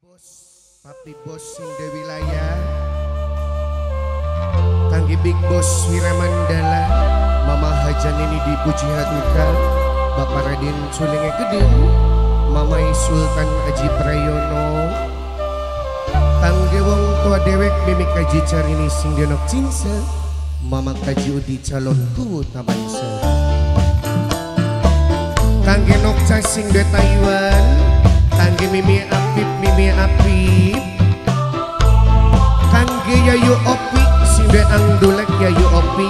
Papi Bos sing de wilayah kangge Big Boss Wiramandala Mama Hajan ini dipuji hatuka Bapak Raden Sulenge Gedeng Mamai Sultan Aji Prayono kangge wong tua dewek mimi kaji carini sing denok cinsa Mama kaji udi calonku tabansa kangge nokca sing de Taiwan kangge mimi apip kangge yayu opi sing de angdulek yayu opi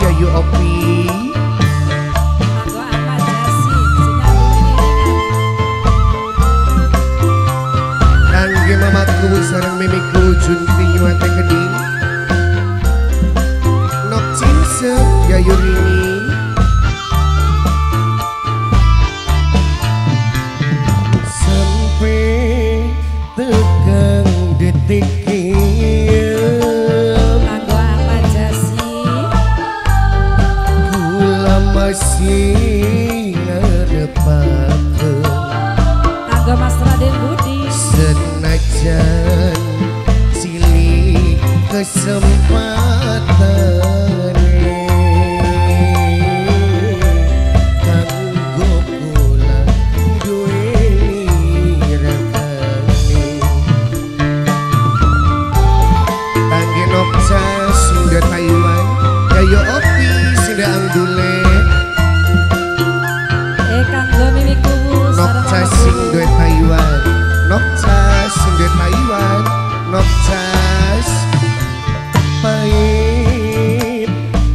kangge mamaku sareng mimiku junti nyuate geding nok cinse yayu rini masih ngedepakeun tangga Mas Raden Budi senajan silih kesempatan kanggo kula duweni rekane kangge nokca sing de Taiwan yayo opi sing de anggule nokca sing de Taiwan nokca sing de Taiwan nokca pahit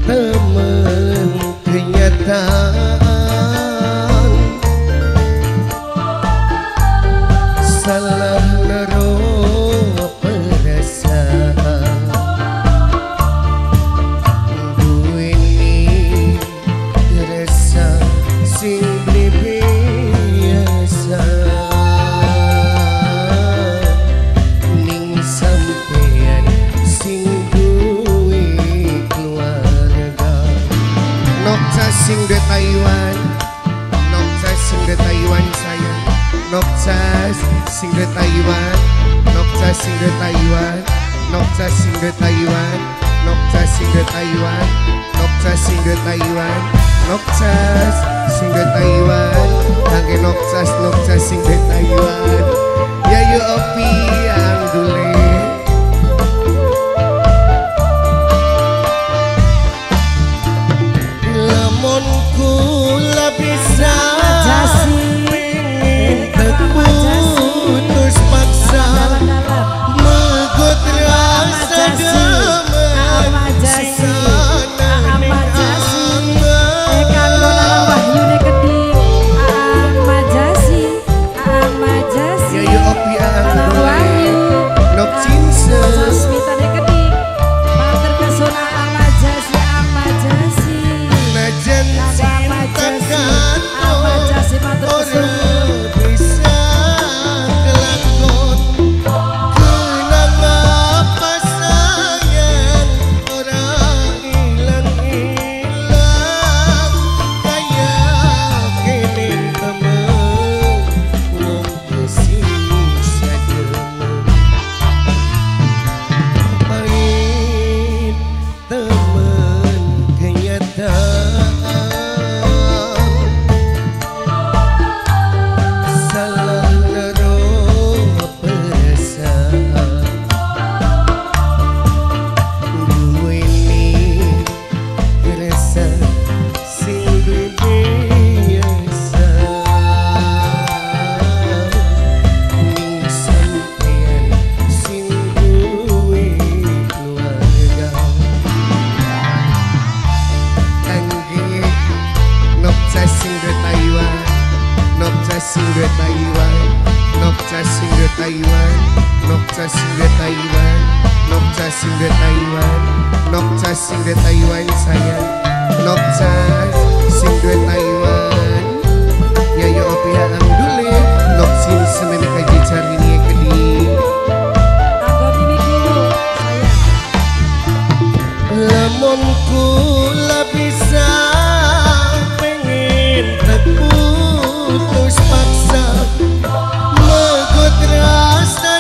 temen kenyataan salah naruh perasaan duweni rasa sing ning sampean sing duwe keluarga nokca sing de Taiwan nokca sing de Taiwan sayang nokca sing de Taiwan nokca sing de Taiwan nokca sing de Taiwan nokca sing de Taiwan nokca sing de Taiwan nokca sing de Taiwan kangge nokca sing de Taiwan yayu opi anggule lamun kula bisa pengen terputus paksa megot rasa demen sisana yayu opi anggule nok cinse najan cinta kato orang bisa kelakon kenapa apa sayang orang hilang-hilang kayak kini temen wong kesisa demen pahit temen kenyataan salah naruh perasaan duweni rasa sing biasa ning sampean sing duwe keluarga kangge nokca sing de Taiwan nokca sing de Taiwan nokca sing de Taiwan nokca sing de Taiwan nokca sing de Taiwan nokca sing de Taiwan sayang nokca sing de Taiwan yayo opi anggule nok sing semene kaji carini keding lamun kula bisa pengen terputus paksa megot rasa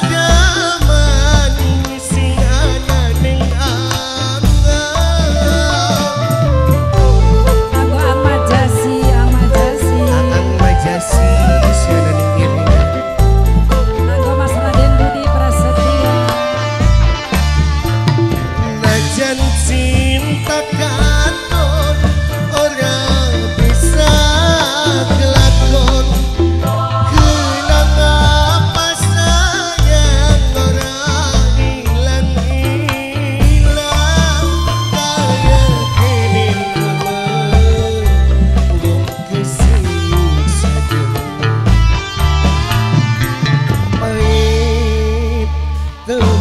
tuh